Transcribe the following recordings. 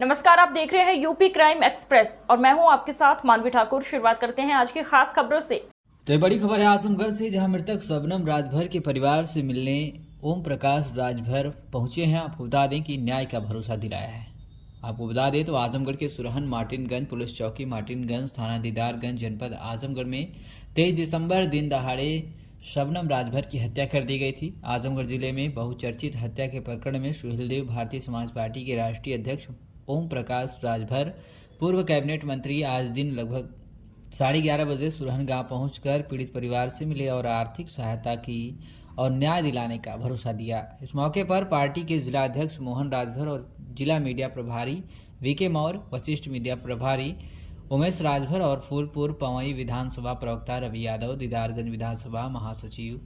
नमस्कार, आप देख रहे हैं यूपी क्राइम एक्सप्रेस और मैं हूं आपके साथ मानवी ठाकुर। शुरुआत करते हैं आज की खास खबरों से। तो बड़ी खबर है आजमगढ़ से, जहां मृतक शबनम राजभर के परिवार से मिलने ओम प्रकाश राजभर पहुंचे हैं। आपको बता दें कि न्याय का भरोसा दिलाया है। आपको बता दें तो आजमगढ़ के सुरहन मार्टिनगंज पुलिस चौकी मार्टिनगंज थाना दीदारगंज जनपद आजमगढ़ में 23 दिसंबर दिन दहाड़े शबनम राजभर की हत्या कर दी गई थी। आजमगढ़ जिले में बहुचर्चित हत्या के प्रकरण में सुहेलदेव भारतीय समाज पार्टी के राष्ट्रीय अध्यक्ष ओम प्रकाश राजभर, पूर्व कैबिनेट मंत्री, आज दिन लगभग 11:30 बजे सुरहन गांव पहुंचकर पीड़ित परिवार से मिले और आर्थिक सहायता की और न्याय दिलाने का भरोसा दिया। इस मौके पर पार्टी के जिला अध्यक्ष मोहन राजभर और जिला मीडिया प्रभारी वीके मौर्य, वशिष्ठ मीडिया प्रभारी उमेश राजभर और फूलपुर पवई विधानसभा प्रवक्ता रवि यादव, दीदारगंज विधानसभा महासचिव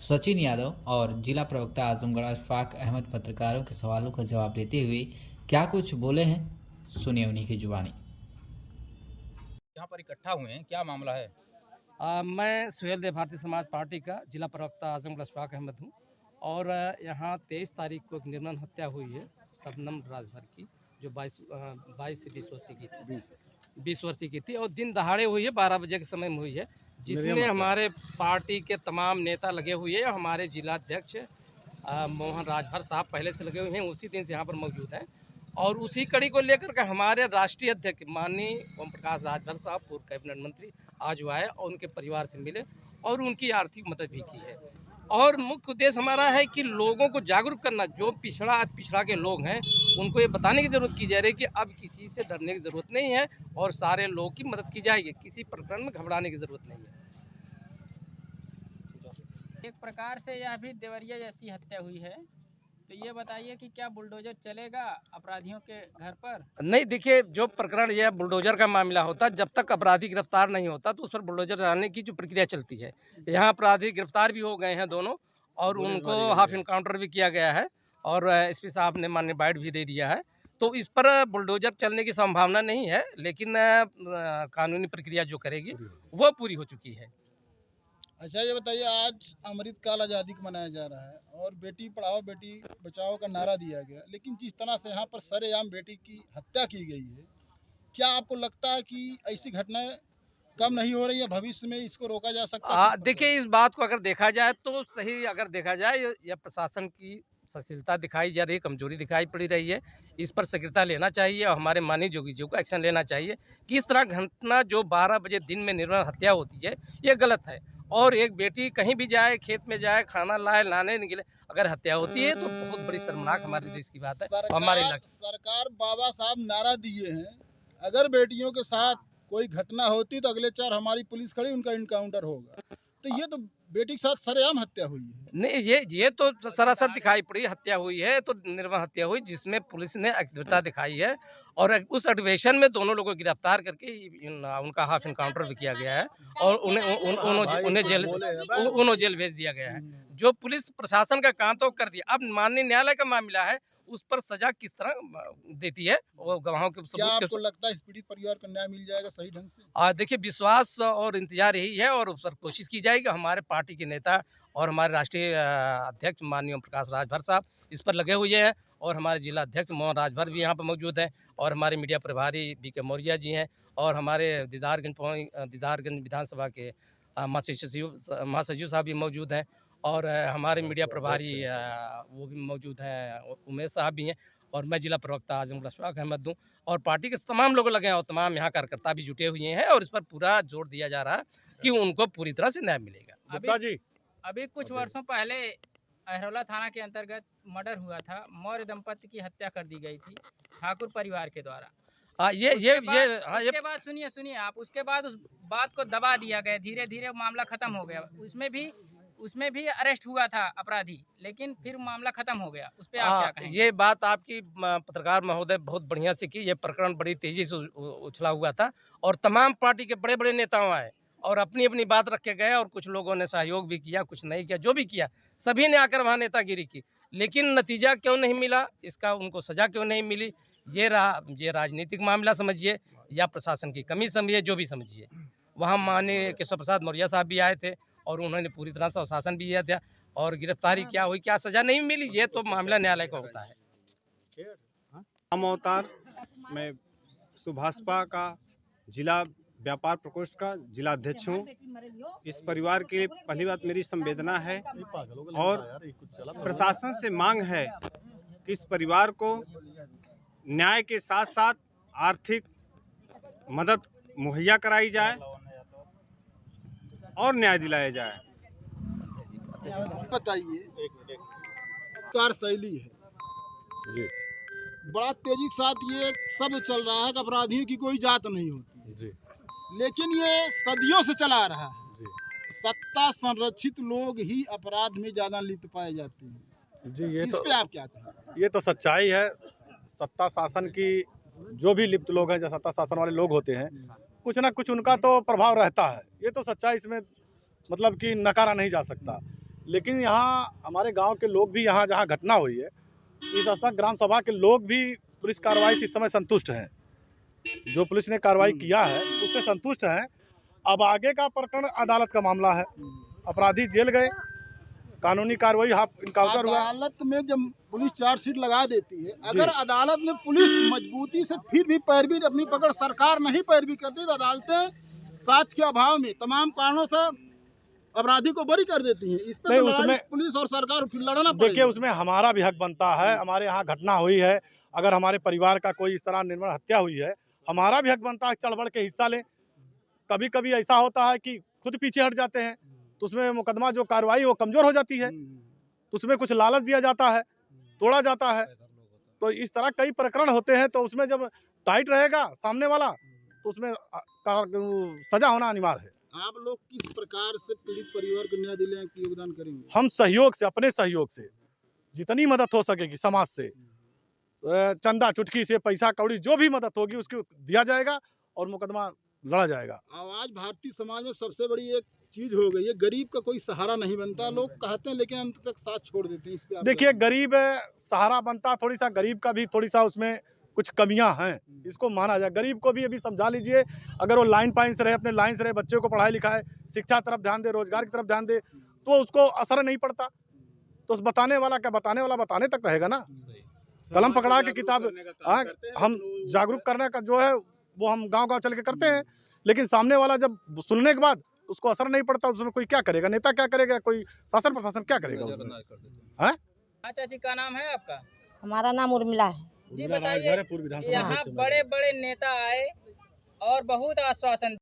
सचिन यादव और जिला प्रवक्ता आजमगढ़ अशफाक अहमद पत्रकारों के सवालों का जवाब देते हुए क्या कुछ बोले हैं, सुनिए उन्हीं की जुबानी। यहाँ पर इकट्ठा हुए हैं, क्या मामला है? मैं सुहेलदेव भारतीय समाज पार्टी का जिला प्रवक्ता आजमगढ़ अशफाक अहमद हूँ और यहाँ 23 तारीख को एक निर्मम हत्या हुई है शबनम राजभर की, जो 22 से 20 वर्षीय की थी। 20 वर्षीय की थी और दिन दहाड़े हुई है, 12 बजे के समय में हुई है, जिसमें हमारे पार्टी के तमाम नेता लगे हुए हैं। हमारे जिला अध्यक्ष मोहन राजभर साहब पहले से लगे हुए हैं, उसी दिन से यहाँ पर मौजूद हैं और उसी कड़ी को लेकर के हमारे राष्ट्रीय अध्यक्ष माननीय ओम प्रकाश राजभर साहब, पूर्व कैबिनेट मंत्री, आज आए और उनके परिवार से मिले और उनकी आर्थिक मदद भी की है। और मुख्य उद्देश्य हमारा है कि लोगों को जागरूक करना, जो पिछड़ा के लोग हैं उनको ये बताने की ज़रूरत की जा रही है कि अब किसी से डरने की ज़रूरत नहीं है और सारे लोगों की मदद की जाएगी, किसी प्रकरण में घबराने की ज़रूरत नहीं है। एक प्रकार से यह भी देवरिया जैसी हत्या हुई है, तो ये बताइए कि क्या बुलडोजर चलेगा अपराधियों के घर पर? नहीं, देखिए, जो प्रकरण यह बुलडोजर का मामला होता, जब तक अपराधी गिरफ्तार नहीं होता तो उस पर बुलडोजर चलाने की जो प्रक्रिया चलती है, यहाँ अपराधी गिरफ्तार भी हो गए हैं दोनों और उनको हाफ इनकाउंटर भी किया गया है और एसपी साहब ने मान्य बाइट भी दे दिया है। तो इस पर बुलडोजर चलने की संभावना नहीं है, लेकिन कानूनी प्रक्रिया जो करेगी वो पूरी हो चुकी है। अच्छा, ये बताइए, आज अमृतकाल आज़ादी को मनाया जा रहा है और बेटी पढ़ाओ बेटी बचाओ का नारा दिया गया, लेकिन जिस तरह से यहाँ पर सरेआम बेटी की हत्या की गई है, क्या आपको लगता है कि ऐसी घटनाएं कम नहीं हो रही है? भविष्य में इसको रोका जा सकता है? देखिए, इस बात को अगर देखा जाए तो सही, अगर देखा जाए यह प्रशासन की सशीलता दिखाई जा रही है, कमजोरी दिखाई पड़ी रही है। इस पर सक्रियता लेना चाहिए और हमारे माननीय जोगी जी को एक्शन लेना चाहिए कि इस तरह घटना जो 12 बजे दिन में निर्मम हत्या होती है, ये गलत है। और एक बेटी कहीं भी जाए, खेत में जाए, खाना लाए, लाने निकले, अगर हत्या होती है तो बहुत बड़ी शर्मनाक हमारे देश की बात है। हमारे इलाके सरकार बाबा साहब नारा दिए हैं, अगर बेटियों के साथ कोई घटना होती तो अगले 4 हमारी पुलिस खड़ी, उनका इनकाउंटर होगा। तो ये तो बेटी के साथ सरेआम हत्या हुई है। नहीं, ये तो सरासर दिखाई पड़ी हत्या हुई है, तो निर्मम हत्या हुई जिसमें पुलिस ने एक्टिवता दिखाई है और उस अधिवेशन में दोनों लोगों को गिरफ्तार करके उनका हाफ इनकाउंटर भी किया गया है और उन्हें जेल भेज दिया गया है। जो पुलिस प्रशासन का काम तो कर दिया, अब माननीय न्यायालय का मामला है, उस पर सजा किस तरह देती है वो गवाहों के क्या आपको लगता है इस पीड़ित परिवार को न्याय मिल जाएगा सही ढंग से? देखिए, विश्वास और इंतजार यही है और उस पर कोशिश की जाएगी। हमारे पार्टी के नेता और हमारे राष्ट्रीय अध्यक्ष माननीय ओम प्रकाश राजभर साहब इस पर लगे हुए हैं और हमारे जिला अध्यक्ष मोहन राजभर भी यहाँ पर मौजूद हैं और हमारे मीडिया प्रभारी वीके मौर्य जी हैं और हमारे दीदारगंज विधानसभा के महासचिव साहब भी मौजूद हैं और हमारे मीडिया प्रभारी वो भी मौजूद हैं, उमेश साहब भी हैं और मैं जिला प्रवक्ता आजमगढ़ अशफाक अहमद हूँ और पार्टी के तमाम लोग लगे हैं और तमाम यहाँ कार्यकर्ता भी जुटे हुए हैं और इस पर पूरा जोर दिया जा रहा है कि उनको पूरी तरह से न्याय मिलेगा। अभी कुछ वर्षों पहले अहरौला थाना के अंतर्गत मर्डर हुआ था, मौर्य दंपति की हत्या कर दी गई थी ठाकुर परिवार के द्वारा। उसके बाद सुनिए आप, उसके बाद उस बात को दबा दिया गया, धीरे धीरे मामला खत्म हो गया। उसमें भी अरेस्ट हुआ था अपराधी, लेकिन फिर मामला खत्म हो गया। उस पे आप क्या कहेंगे? ये बात आपकी पत्रकार महोदय बहुत बढ़िया से की। ये प्रकरण बड़ी तेजी से उछला हुआ था और तमाम पार्टी के बड़े बड़े नेताओं आए और अपनी अपनी बात रख के गए और कुछ लोगों ने सहयोग भी किया, कुछ नहीं किया, जो भी किया सभी ने आकर वहाँ नेतागिरी की, लेकिन नतीजा क्यों नहीं मिला, इसका उनको सजा क्यों नहीं मिली, ये राजनीतिक मामला समझिए या प्रशासन की कमी समझिए, जो भी समझिए। वहाँ माननीय केशव प्रसाद मौर्य साहब भी आए थे और उन्होंने पूरी तरह से शासन भी किया था और गिरफ्तारी क्या हुई, क्या सजा नहीं मिली, ये तो मामला न्यायालय का होता है। राम अवतार मैं सुभाषपा का जिला व्यापार प्रकोष्ठ का जिला अध्यक्ष हूँ। इस परिवार के लिए पहली बात मेरी संवेदना है और प्रशासन से मांग है कि इस परिवार को न्याय के साथ साथ आर्थिक मदद मुहैया कराई जाए और न्याय दिलाया जाए। बताइए, कार्यशैली है जी बड़ा तेजी के साथ ये शब्द चल रहा है कि अपराधियों की कोई जात नहीं होती जी लेकिन ये सदियों से चला आ रहा है। जी सत्ता संरक्षित लोग ही अपराध में ज्यादा लिप्त पाए जाते हैं। जी इस पे आप क्या कहें? ये तो सच्चाई है। सत्ता शासन की जो भी लिप्त लोग हैं, जो सत्ता शासन वाले लोग होते हैं, कुछ ना कुछ उनका तो प्रभाव रहता है। ये तो सच्चाई, इसमें मतलब कि नकारा नहीं जा सकता। लेकिन यहाँ हमारे गांव के लोग भी, यहाँ जहाँ घटना हुई है, इस स्थान ग्राम सभा के लोग भी पुलिस कार्रवाई से इस समय संतुष्ट हैं। जो पुलिस ने कार्रवाई किया है उससे संतुष्ट हैं। अब आगे का प्रकरण अदालत का मामला है। अपराधी जेल गए, कानूनी कार्रवाई इनकाउंटर हुआ। अदालत में जब पुलिस चार्जशीट लगा देती है, अगर अदालत में पुलिस मजबूती से फिर भी पैरवी अपनी पकड़, सरकार नहीं पैरवी करती तो अदालतें साक्ष्य के अभाव में तमाम कारणों से अपराधी को बरी कर देती हैं। इस पर नहीं, तो उसमें पुलिस और सरकार फिर लड़ना देखिए, पड़ेगा। उसमें हमारा भी हक बनता है। हमारे यहाँ घटना हुई है, अगर हमारे परिवार का कोई इस तरह निर्मम हत्या हुई है, हमारा भी हक बनता है चढ़ बढ़ के हिस्सा लें। कभी कभी ऐसा होता है कि खुद पीछे हट जाते हैं, तो उसमें मुकदमा जो कार्रवाई वो कमजोर हो जाती है, तो उसमें कुछ लालच दिया जाता है, तोड़ा जाता है। तो इस तरह कई प्रकरण होते हैं, तो उसमें जब टाइट रहेगा सामने वाला तो उसमें सजा होना अनिवार्य है। आप लोग किस प्रकार से पीड़ित परिवार को न्याय दिलाने की योगदान करेंगे? हम सहयोग से, अपने सहयोग से जितनी मदद हो सकेगी समाज से, चंदा चुटकी से, पैसा कौड़ी जो भी मदद होगी उसको दिया जाएगा और मुकदमा लड़ा जाएगा। आज भारतीय समाज में सबसे बड़ी एक चीज हो गई है, गरीब का कोई सहारा नहीं बनता। लोग कहते हैं लेकिन अंत तक साथ छोड़ देते हैं। इस पे आप देखिए, गरीब सहारा बनता, थोड़ी सा गरीब का भी थोड़ी सा उसमें कुछ कमियां हैं, इसको माना जाए। गरीब को भी अभी समझा लीजिए, अगर वो लाइन पाइन से रहे, अपने लाइन से रहे, बच्चे को पढ़ाई लिखाए, शिक्षा तरफ ध्यान दे, रोजगार की तरफ ध्यान दे, तो उसको असर नहीं पड़ता। तो उस बताने वाला क्या, बताने वाला बताने तक रहेगा ना। कलम पकड़ा के किताब, हाँ, हम जागरूक करने का जो है वो हम गांव-गांव चल के करते हैं, लेकिन सामने वाला जब सुनने के बाद उसको असर नहीं पड़ता, उसमें कोई क्या करेगा, नेता क्या करेगा, कोई शासन प्रशासन क्या करेगा उसमें? हाँ चाची, क्या नाम है आपका? हमारा नाम उर्मिला है। जी बताइए, यहाँ बड़े बड़े नेता आए और बहुत आश्वासन